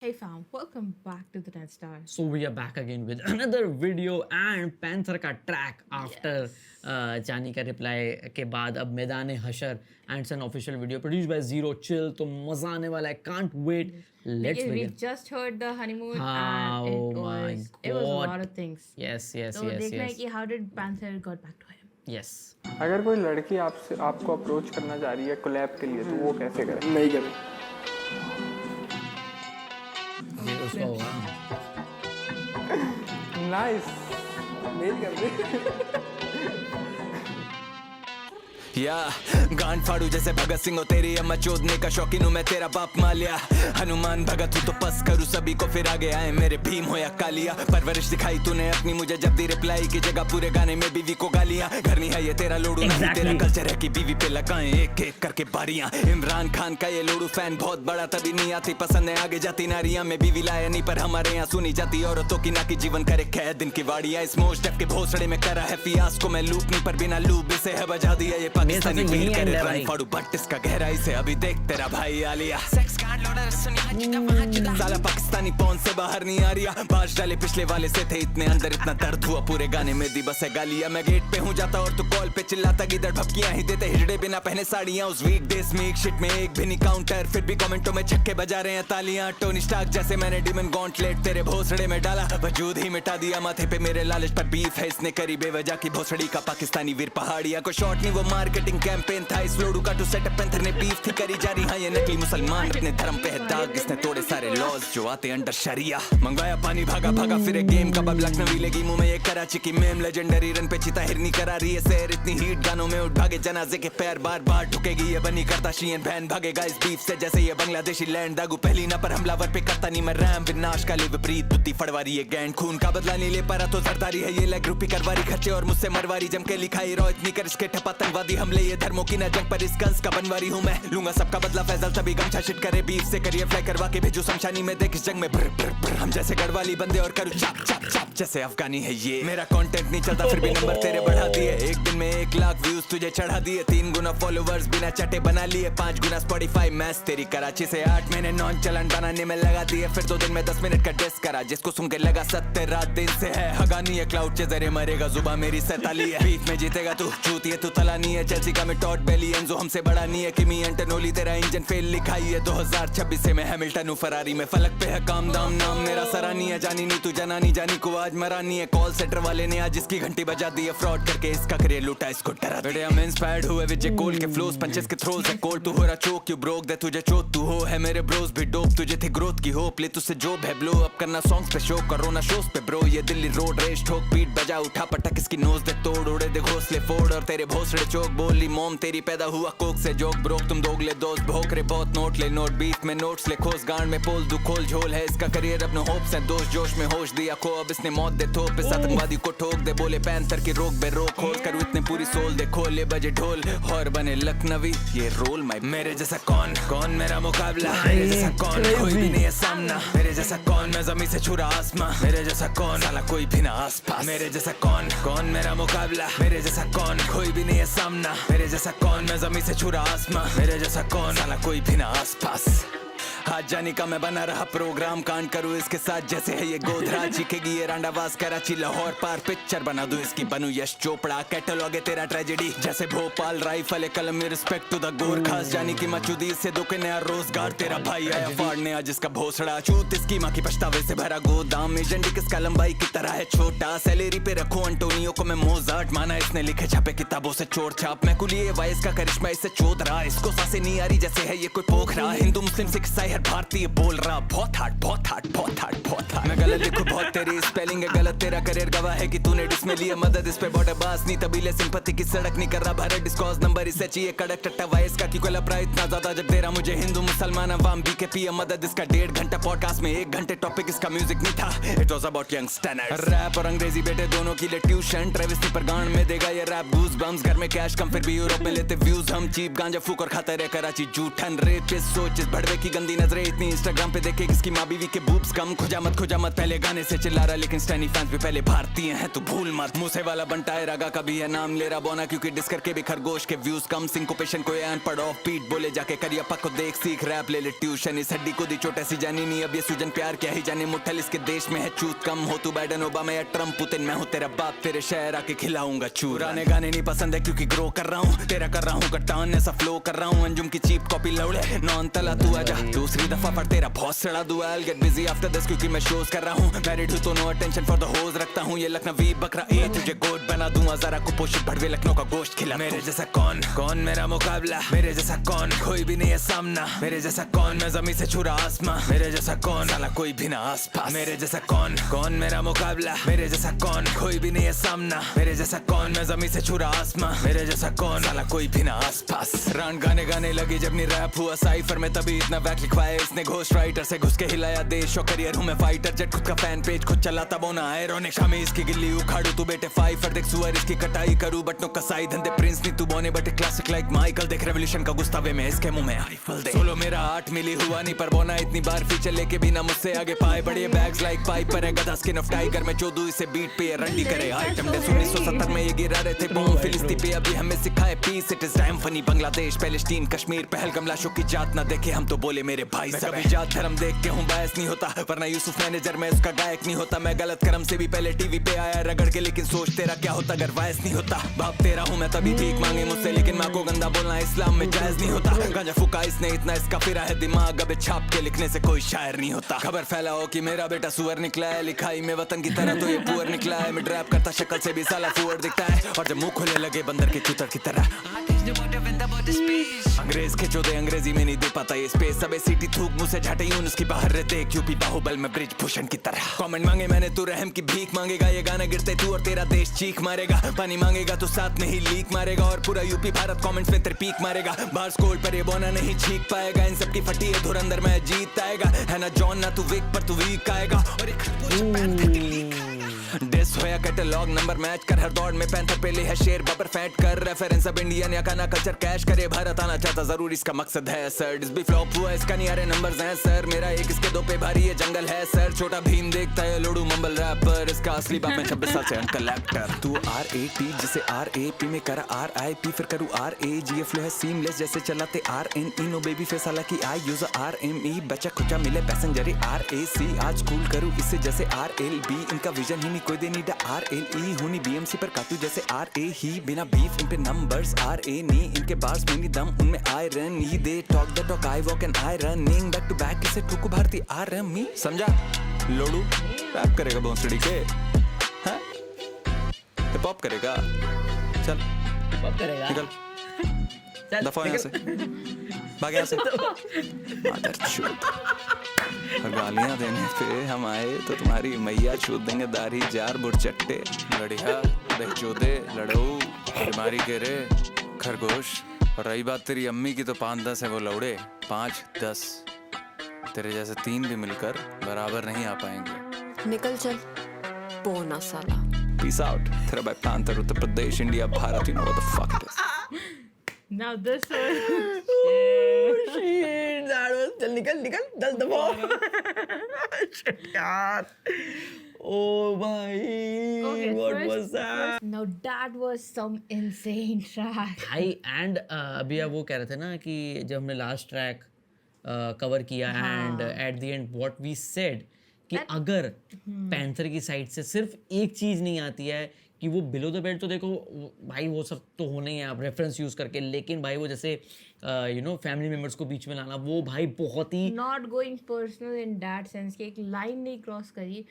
Hey fam, welcome back to the 10 Star. So we are back again with another video and Panther का track after Yes. जानी का reply के बाद अब मैदान हशर and it's an official video produced by Zero Chill तो मजा आने वाला है, can't wait. Let's We begin. just heard the honeymoon हाँ, and oh my it was a God. lot of things. Yes, yes, तो yes, देखना है yes. कि how did Panther got back to him. Yes. अगर कोई लड़की आपको approach करना चाह रही है कोलैब के लिए तो वो कैसे करे? नहीं करें। ये उसका होगा. नाइस मेल कर दे। या गांड फाड़ू जैसे भगत सिंह हो तेरी अम्मा चोदने का शौकीन हूँ मैं तेरा बाप मालिया हनुमान भगत हूँ तो पस करूँ सभी को फिर आगे आए मेरे भीम हो या कालिया परवरिश दिखाई तूने अपनी मुझे जब दी रिप्लाई की जगह पूरे गाने में बीवी को गालियां करनी है ये तेरा लोडू नहीं तेरा कल्चर है कि बीवी पे लगाएं एक एक करके बारियां इमरान खान का ये लोडू फैन बहुत बड़ा तभी नहीं आती पसंद है आगे जाती नारियां में बीवी लाया नहीं पर हमारे यहाँ सुनी जाती औरतों की ना की जीवन करे कैद दिन की वाड़ियां इस मोस्ट के भोसड़े में करा है फियास को मैं लूप नहीं पर बिना लूप इसे है बजा दिया ये पाकिस्तानी फील करे रन फाड़ू बट इसका गहराई से अभी देख तेरा भाई आलिया सेक्स कार्ड लोडर सुनी हजुदा साला पाकिस्तानी पौन से बाहर नहीं आ रिया बाज डाले पिछले वाले से थे इतने अंदर इतना दर्द हुआ पूरे गाने में दी बस है गालिया मैं गेट पे हूँ जाता और तू कॉल पे चिल्लाता गिदड़ भपकियां ही देते हिजड़े बिना पहने साड़ियां उस वीक डेज में एक शिट में एक भी नहीं काउंटर फिर भी कमेंटों में छक्के बजा रहे हैं तालियां टोनी स्टार्क जैसे मैंने डिमन गॉन्टलेट तेरे भोसड़े में डाला वजूद ही मिटा दिया माथे पे मेरे लालच पर बीफ है इसने करी बेवजह की भोसड़ी का पाकिस्तानी वीर पहाड़िया को शॉट नहीं वो मार्केटिंग कैंपेन था इस लोडू का टू सेटअप पैंथर ने बीफ थी करी जा रही हाँ ये नकली मुसलमान अपने धर्म पे है दाग इसने तोड़े सारे लॉज जो आते अंडर शरिया मंगवाया पानी भागा भागा फिर एक गेम का बब लखनवी लगी मुंह में ये कराची की मेम लेजेंडरी रन पे चिता हिरनी करा रही है शहर इतनी हीट गानों में उठ भागे जनाजे के पैर बार बार ठुकेगी ये बनी करता शीन बहन भागेगा इस बीफ से जैसे ये बांग्लादेशी लैंड दागू पहली ना पर हमलावर पे करता नहीं मैं रैम विनाश का ले विपरीत बुद्धि फड़वारी ये गैंड खून का बदला नहीं ले पारा तो जरदारी है ये लैग रूपी करवारी खर्चे और मुझसे मरवारी जम के लिखाई रो इतनी कर इसके ठपातंगवादी हमले ये धर्मों की न जंग पर इस कंस का बनवारी हूँ मैं लूंगा सबका बदला फैजल तभी गमछा शिट करे बीफ से करिए फ्लाई करवा के भेजू शमशानी में देख इस जंग में ब्र हम जैसे गढ़वाली बंदे और करूँ चाप चाप चाप जैसे अफगानी है ये मेरा कंटेंट नहीं चलता फिर भी नंबर तेरे बढ़ा दिए एक दिन में 1 लाख व्यूज तुझे चढ़ा दिए 3 गुना फॉलोवर्स बिना चटे बना लिए 5 गुना स्पॉटिफाई मैच तेरी कराची से 8 महीने नॉन चलन बनाने में लगा दिए फिर 2 दिन में 10 मिनट का टेस्ट करा जिसको सुन के लगा 70 रात दिन से है हगानी है क्लाउड के जरिए मरेगा जुबा मेरी सैताली है बीच में जीतेगा तू चूती है तू तलानी है चेल्सी का मैं टॉट बेली एंजो हमसे बड़ा नहीं है किमी एंटनोली तेरा इंजन फेल लिखाई है 2026 से मैं हैमिल्टन हूँ फरारी में फलक पे है काम दाम नाम मेरा सरानी है जानी नहीं तू जनानी जानी को आज मरानी है कॉल सेंटर वाले ने आज इसकी घंटी बजा दी है फ्रॉड करके इसका करियर लूटा इसको डरा बेटे हम इंस्पायर्ड हुए विजय कोल के फ्लोज पंचेस के थ्रोज है कोल तू हो रहा चोक यू ब्रोक दे तुझे चोट तू हो है मेरे ब्रोस भी डोप तुझे थी ग्रोथ की होप ले तुझसे जॉब है ब्लो अप करना सॉन्ग्स पे शो कोरोना शोज पे ब्रो ये दिल्ली रोड रेस ठोक बीट बजा उठा पटक इसकी नोज दे तोड़ उड़े दे घोंसले फोड़ और तेरे भोसड़े चौक बोली मॉम तेरी पैदा हुआ कोक से जोक ब्रोक तुम दोगले दोस्त भोकरे बहुत नोट ले नोट बीफ में नोट्स ले खोस गांड में पोल दू खोल झोल है इसका करियर अपने होप्स है दोस्त जोश में होश दिया खो अब इसने मौत दे थोप इस आतंकवादी को ठोक दे बोले पैंथर की रोक बे रोक खोल कर इतने पूरी सोल दे खोले बजे ढोल और बने लखनवी ये रोल माई मेरे जैसा कौन कौन मेरा मुकाबला मेरे जैसा कौन कोई भी नहीं है सामना मेरे जैसा कौन मैं जमीन से छुरा आसमां मेरे जैसा कौन साला कोई भी ना आसपास मेरे जैसा कौन कौन मेरा मुकाबला मेरे जैसा कौन कोई भी नहीं है सामना मेरे जैसा कौन मैं जमीन से छुरा आसमां मेरे जैसा कौन साला कोई भी ना आसपास आज जाने का मैं बना रहा प्रोग्राम कांड करूँ इसके साथ जैसे है ये गोधरा जीखेगी ये रांडावास कराची लाहौर पार पिक्चर बना दूं इसकी बनूं यश चोपड़ा कैटलॉग है तेरा ट्रेजेडी जैसे भोपाल राइफल कलम में रिस्पेक्ट टू द गोर खास जानी की मचूदी से दुखे नया रोजगार तेरा भाई आया फाड़ने आज इसका भोसड़ा चूत इसकी माँ की पछतावे से भरा गोदाम एजेंडी किसका लंबाई की तरह है छोटा सैलरी पे रखो अंटोनियो को मैं मोजार्ट माना इसने लिखे छापे किताबों से चोर छाप मैं कुलिए वाइस का करिश्मा इससे चोद रहा इसको सांसें नहीं आ रही जैसे है ये कोई पोखरा हिंदू मुस्लिम सिख ईसाई हर भारतीय बोल रहा बहुत हार्ड बहुत हार्ड बहुत हार्ड बहुत हार्ड मैं गलत लिखूं बहुत तेरी स्पेलिंग है गलत तेरा करियर गवाह है कि तूने डिसमें लिया मदद इस पे बॉर्डर बास नहीं तबीले सिंपैथी की सड़क नहीं कर रहा भारत डिस्कॉस नंबर इसे चाहिए कड़क टट्टा वाइस का की कोई लपड़ा इतना ज्यादा जब दे रहा मुझे हिंदू मुसलमान अवाम बीकेपी मदद इसका 1.5 घंटा पॉडकास्ट में 1 घंटे टॉपिक इसका म्यूजिक नहीं था it was about young standards rap और अंग्रेजी बेटे दोनों के लिए ट्यूशन ट्रेविस पर गांड में देगा ये रैप गूज बम्स घर में कैश कम फिर भी यूरोप में लेते व्यूज हम चीप गांजा फूक और खाता रहे कराची जूठन रेप पे सोच इस भड़वे की गंदी नजरें इतनी इंस्टाग्राम पे देखे किसकी माँ बीवी के बूब्स कम खुजा मत पहले गाने से चिल्ला रहा लेकिन स्टैनी फैंस भी पहले भारतीय हैं तू भूल मत मूसे वाला बनता है रागा का भी है नाम ले रहा बोना क्योंकि डिस करके भी खरगोश के व्यूज कम सिंकोपेशन को अनपढ़ ऑफ बीट बोले जाके करियप्पा को देख सीख रैप ले ले ट्यूशन इस हड्डी को दी चोट ऐसी जानी नहीं अब ये सूजन प्यार क्या ही जाने मुठल इसके देश में है चूत कम हो तू बाइडन ओबामा या ट्रम्प पुतिन मैं हूँ तेरा बाप तेरे शहर आके खिलाऊंगा चूराने गाने नहीं पसंद है क्योंकि ग्रो कर रहा हूँ तेरा कर रहा हूँ कटान ऐसा फ्लो कर रहा हूँ अंजुम की चीप कॉपी लौड़े नॉन तला तू आजा दूसरी दफा पर तेरा बहुत सड़ा दुआ I'll get busy after this क्योंकि मैं शोज कर रहा हूँ मैरिड हूँ तो नो अटेंशन फॉर द होज रखता हूँ ये लखनवी बकरा ए तुझे गोद बना दूंगा जरा कुपोषित भड़वे लखनऊ का गोश्त खिला मेरे जैसा कौन मेरा मुकाबला मेरे जैसा कौन कोई भी नहीं है सामना मेरे जैसा कौन मैं जमीन से छू रहा आसमां मेरे जैसा कौन साला कोई भी ना आसपास मेरे जैसा कौन मेरा मुकाबला मेरे जैसा कौन कोई भी नहीं है सामना मेरे जैसा कौन मैं जमीन से छू रहा आसमां मेरे जैसा कौन साला कोई भी ना आसपास रान गाने लगी जब नहीं रैप हुआ साइफर में तभी इतना वैक लिखवाया इसने घोस्ट राइटर से घुस के हिलाया देश और करियर हूँ मैं फाइटर जेट खुद का फैन पेज खुद चलाता बोना आयरॉनिक शामी इसकी गिल्ली उखाड़ू तू बेटे फाइफर देख सुअर इसकी कटाई करूँ बटनों कसाई धंधे प्रिंस नहीं तू बोने बटे क्लासिक लाइक माइकल देख रेवोल्यूशन का गुस्तावे में इसके मुंह में आईफल दे सोलो मेरा 8 मिली हुआ नहीं पर बोना इतनी बार फीचर लेके बिना मुझसे आगे पाए बड़े बैग्स लाइक पाइप पर है गधा स्किन ऑफ टाइगर में चोदू इसे बीट पे रंडी करे आइटम डेस 1970 में ये गिरा रहे थे बॉम्ब फिलिस्ती पे अभी हमें सिखाए peace it is damn funny Bangladesh Palestine Kashmir Pahalgam लाशों की जात ना देखे हम तो बोले मेरे भाई सब कभी जात धर्म देख के हूँ बायस नहीं होता वरना यूसुफ मैनेजर में उसका गायक नहीं होता मैं गलत कर्म से भी पहले टीवी पे आया रगड़ के लेकिन सोच तेरा क्या होता अगर वायस नहीं होता बाप तेरा हूँ मैं तभी भीख मांगे मुझसे लेकिन माँ को गंदा बोलना इस्लाम में जायज नहीं होता गांजा फूका इसने इतना इसका फिरा है दिमाग अब छाप के लिखने से कोई शायर नहीं होता खबर फैलाओ कि मेरा बेटा सुअर निकला है लिखाई में वतन की तरह तो ये पुअर निकला है मैं ड्रैप करता शक्ल से भी साला फुअर दिखता है और जब मुंह खोले लगे बंदर के चूतर की तरह अंग्रेज के चौदह अंग्रेजी में नहीं दे पाता ये स्पेस सबे सीटी थूक मुंह से झाटे यूं उसकी बाहर रहते यूपी बाहुबल में ब्रिज भूषण की तरह कमेंट मांगे मैंने तू रहम की भीख मांगेगा ये गाना गिरते तू और तेरा देश चीख मारेगा पानी मांगेगा तो साथ में ही लीक मारेगा और पूरा यूपी भारत कमेंट्स में तेरे पीक मारेगा बाहर स्कोर पर ये बोना नहीं छीक पाएगा इन सब की फटी है धुरंधर में जीत आएगा है ना जॉन ना तू वीक पर तू वीक आएगा और एक डिस होया कैटलॉग नंबर मैच कर हर दौड़ में पैंथर पे ले है शेर बबर फैट कर रेफरेंस अब इंडियन या काना कल्चर कैश करे भारत आना चाहता जरूर इसका मकसद है सर डिस भी फ्लॉप हुआ इसका नहीं आ रहे नंबर्स हैं सर मेरा एक इसके दो पे भारी ये जंगल है सर छोटा भीम देखता है लोडू मंबल रैपर इसका असली बाप में 26 साल से अंकल एक्टर तू RAT जिसे RAP में करा RIP फिर करूँ RAG फ्लो है सीमलेस जैसे चलाते RNE नो बेबी फेस हालांकि आई यूज RME बचा खुचा मिले पैसेंजर RAC आज कूल करूँ इससे जैसे RLB इनका विजन ही नहीं कोई दे नीडा RLE हुनी BMC पर काटू जैसे RA ही बिना बीफ इन पे नंबर्स RA नी इनके बार्स में नहीं दम उनमें आयरन ही they talk the talk I walk and I running back to back इसे ठुकू भारती RME समझा लोडू रैप करेगा भोंसड़ी के हैं हिप हॉप करेगा चल कब करेगा निकल दफा यहाँ से भाग यहाँ से मदरचोद और गालियाँ देने पे हम आए तो तुम्हारी मैया छूट देंगे दाढ़ी जार बुरचट्टे बढ़िया देख चोदे लड़ो बीमारी के रे खरगोश और रही बात तेरी अम्मी की तो 5-10 है वो लौड़े 5-10 तेरे जैसे 3 भी मिलकर बराबर नहीं आ पाएंगे निकल चल पोना साला पीस आउट तेरा भाई प्रांतर Uttar Pradesh India Bharat you know what the fuck it is Now this one. Shit, that was चल निकल 10 दफा Shit, यार oh भाई what was that Now that was some insane track. भाई एंड अभी आप वो कह रहे थे ना कि जब हमने लास्ट ट्रैक कवर किया and at the end what we said कि अगर पैंथर की साइड से सिर्फ एक चीज़ नहीं आती है कि वो बिलो द बेल्ट तो देखो भाई वो सब तो होने ही है आप रेफरेंस यूज़ करके लेकिन भाई वो जैसे यू नो फैमिली मेम्बर्स को बीच में लाना वो भाई बहुत ही Not going personal in that sense कि एक लाइन नहीं क्रॉस करी.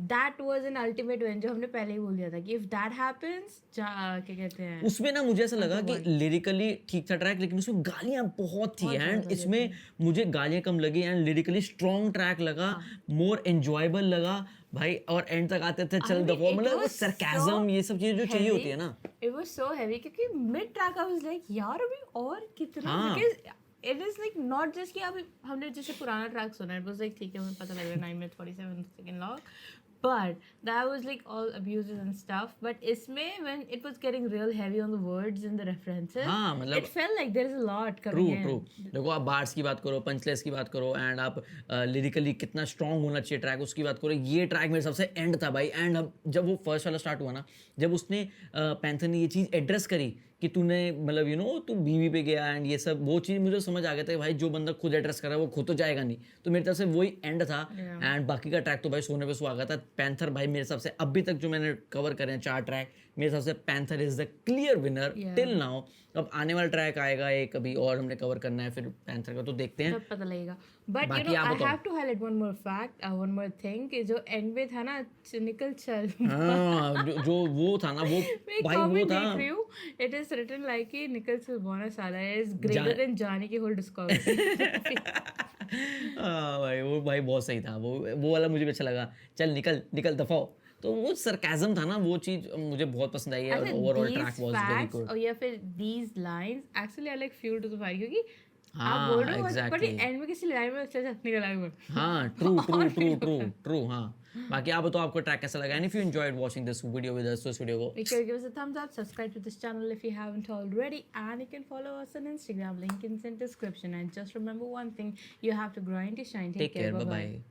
That was an ultimate win जो हमने पहले ही बोल दिया था कि if that happens क्या कहते हैं उसमें ना मुझे ऐसा लगा कि लिरिकली ठीक था ट्रैक लेकिन उसमें गालियाँ बहुत थी एंड इसमें मुझे गालियाँ कम लगी एंड लिरिकली स्ट्रॉन्ग ट्रैक लगा मोर एंजॉयबल लगा भाई और एंड तक आते थे चल दफा मतलब वो सरकाज़म ये सब चीज़ें जो चाहिए होती है ना It was so heavy क्योंकि mid track I was like यार अभी और कितना it is like not just कि अभी हमने जैसे पुराना ट्रैक सुना it was like ठीक है मुझे पता लग रहा है 9 minutes 47 second long But that was like all abuses and stuff. But isme, when it was getting real heavy on the words and the references, हाँ, मतलब- it felt like there is a lot true coming in. True देखो, आप bars की बात करो, पंचलेस की बात करो, एंड आप लिरिकली कितना स्ट्रॉन्ग होना चाहिए ट्रैक, उसकी बात करो। ये ट्रैक मेरे सबसे एंड था भाई। एंड अब जब वो फर्स्ट वाला स्टार्ट हुआ ना, जब उसने पैंथर ने ये चीज़ एड्रेस करी कि तूने मतलब तू बीवी पे गया एंड ये सब, वो चीज़ मुझे समझ आ गया था कि भाई जो बंदा खुद एड्रेस कर रहा है वो खुद तो जाएगा नहीं। तो मेरी तरफ से वही एंड था। एंड बाकी का ट्रैक तो भाई सोने पे सुहागा था। पैंथर भाई मेरे हिसाब से अभी तक जो मैंने कवर करे हैं 4 ट्रैक, मेरे हिसाब से panther is the clear winner till now. अब आने वाला ट्रैक आएगा एक अभी और हमने कवर करना है फिर पैंथर का, तो देखते हैं। तब पता लगेगा। But बाकी आप I बताओ। have to highlight one more fact, one more thing कि जो end में था ना, निकल चल। हाँ, जो वो था ना, वो मैं भाई वो comment था। देख रही हूँ, it is written like कि निकल चल बोना साला is greater than जाने की whole discography। हाँ भाई बहुत सही था वो वाला, मुझे भी अच्छा लगा। चल निकल दफाओ, तो वो सरकाज़म था ना, वो चीज़ मुझे बहुत पसंद आई है। अच्छा, overall track these was very facts good. और या फिर these lines actually are like fuel to the fire, क्योंकि हाँ, आप बोल रहे हो exactly. but एंड में किसी लाइन में अच्छा निकल आएगा। हाँ ट्रू हाँ। बाकी आप बताओ आपको ट्रैक कैसा लगा, and if you enjoyed watching this video with us, तो इस वीडियो को Make sure to give us a thumbs up, subscribe to this channel if you haven't already, and you can follow us on Instagram. Link is in description. And just remember one thing: you have to grind to shine. take care, bye bye।